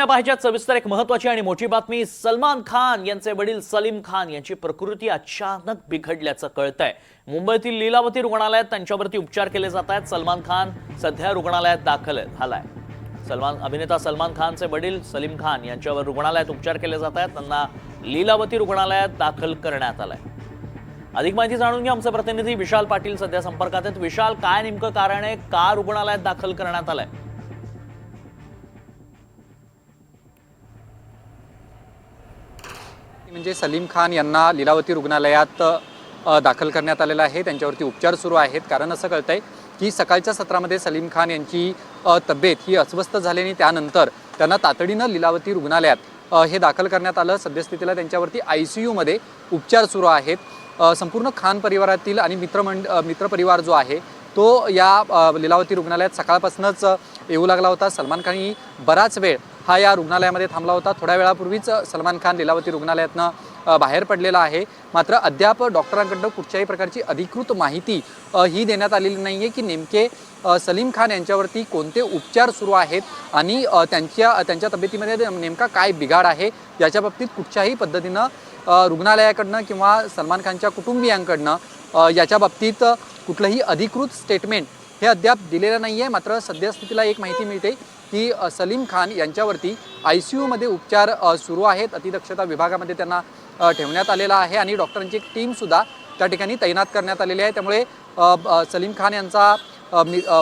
पाहिजे सविस्तर एक महत्त्वाची आणि मोठी बातमी। सलमान खान यांचे वडील सलीम खान यांची प्रकृती अचानक बिघडल्याचं कळतंय। मुंबईतील लीलावती रुग्णालयात त्यांच्यावरती उपचार केले जात आहेत। सलमान खान सध्या रुग्णालयात दाखल झालाय। अभिनेता सलमान खानचे वडील सलीम खान यांच्यावर रुग्णालयात उपचार केले जात आहेत। त्यांना लीलावती रुग्णालयात दाखल करण्यात आलंय। अधिक माहिती जाणून घ्या आमचे प्रतिनिधी विशाल पाटील सध्या संपर्कात आहेत। विशाल, काय नेमकं कारण आहे, का रुग्णालयात दाखल करण्यात आलंय? म्हणजे सलीम खान यांना लीलावती रुग्णालयात दाखल करण्यात आलेला आहे। त्यांच्यावरती उपचार सुरू आहेत। कारण असं कळतंय की सकाळच्या सत्रामध्ये सलीम खान यांची तब्येत ही अस्वस्थ झाल्याने त्यानंतर त्यांना तातडीनं लीलावती रुग्णालयात हे दाखल करण्यात आलं। सद्यस्थितीला त्यांच्यावरती ICU मध्ये उपचार सुरू आहेत। संपूर्ण खान परिवारातील आणि मित्रपरिवार जो आहे तो या लीलावती रुग्णालयात सकाळपासूनच येऊ लागला होता। सलमान खानही बराच वेळ हा या रुग्णालयामध्ये थांबला होता। थोड्या वेळापूर्वीच सलमान खान लीलावती रुग्णालयातनं बाहेर पडलेला आहे। मात्र अद्याप डॉक्टरांकडून कुठल्याही प्रकारची अधिकृत माहिती ही देण्यात आलेली नाही आहे की नेमके सलीम खान यांच्यावरती कोणते उपचार सुरू आहेत आणि त्यांच्या तब्येतीमध्ये नेमका काय बिघाड आहे याच्या बाबतीत कुठच्याही पद्धतीनं रुग्णालयाकडनं किंवा सलमान खानच्या कुटुंबियांकडनं याच्या बाबतीत कुठलंही अधिकृत स्टेटमेंट हे अद्याप दिलेलं नाही आहे। मात्र सद्यस्थितीला एक माहिती मिळते की सलीम खान यांच्यावरती ICU मध्ये उपचार सुरू आहेत। अतिदक्षता विभागामध्ये त्यांना ठेवण्यात आलेला आहे आणि डॉक्टरांची एक टीमसुद्धा त्या ठिकाणी तैनात करण्यात आलेली आहे। त्यामुळे सलीम खान यांचा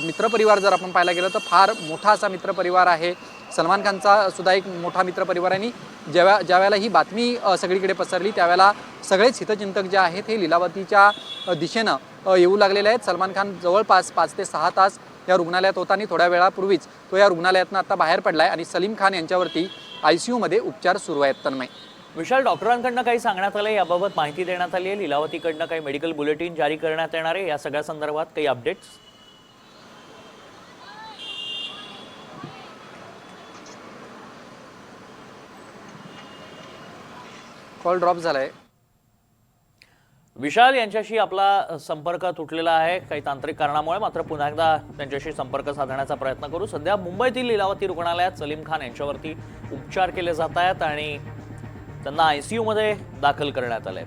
मित्रपरिवार जर आपण पाहायला गेलं तर फार मोठा असा मित्रपरिवार आहे। सलमान खानचा सुद्धा एक मोठा मित्रपरिवार आहे आणि ज्यावेळेला ही बातमी सगळीकडे पसरली त्यावेळेला सगळेच हितचिंतक जे आहेत हे लीलावतीच्या दिशेनं येऊ लागलेले आहेत। सलमान खान जवळपास 5 ते 6 तास या रुग्णालयात होता आणि थोड्या वेळापूर्वीच तो या रुग्णालयातनं आता बाहेर पडलाय आणि सलीम खान यांच्यावरती ICU मध्ये उपचार सुरू आहेत। तन्मय, विशाल, डॉक्टरांकडनं काही सांगण्यात आलंय, याबाबत माहिती देण्यात आली आहे? लीलावतीकडनं काही मेडिकल बुलेटिन जारी करण्यात येणार आहे? या सगळ्या संदर्भात काही अपडेट्स? कॉल ड्रॉप झालाय। विशाल यांच्याशी आपला संपर्क तुटलेला आहे काही तांत्रिक कारणामुळे। मात्र पुन्हा एकदा त्यांच्याशी संपर्क साधण्याचा प्रयत्न करू। सध्या मुंबईतील लीलावती रुग्णालयात सलीम खान यांच्यावरती उपचार केले जात आहेत आणि त्यांना ICU मध्ये दाखल करण्यात आले।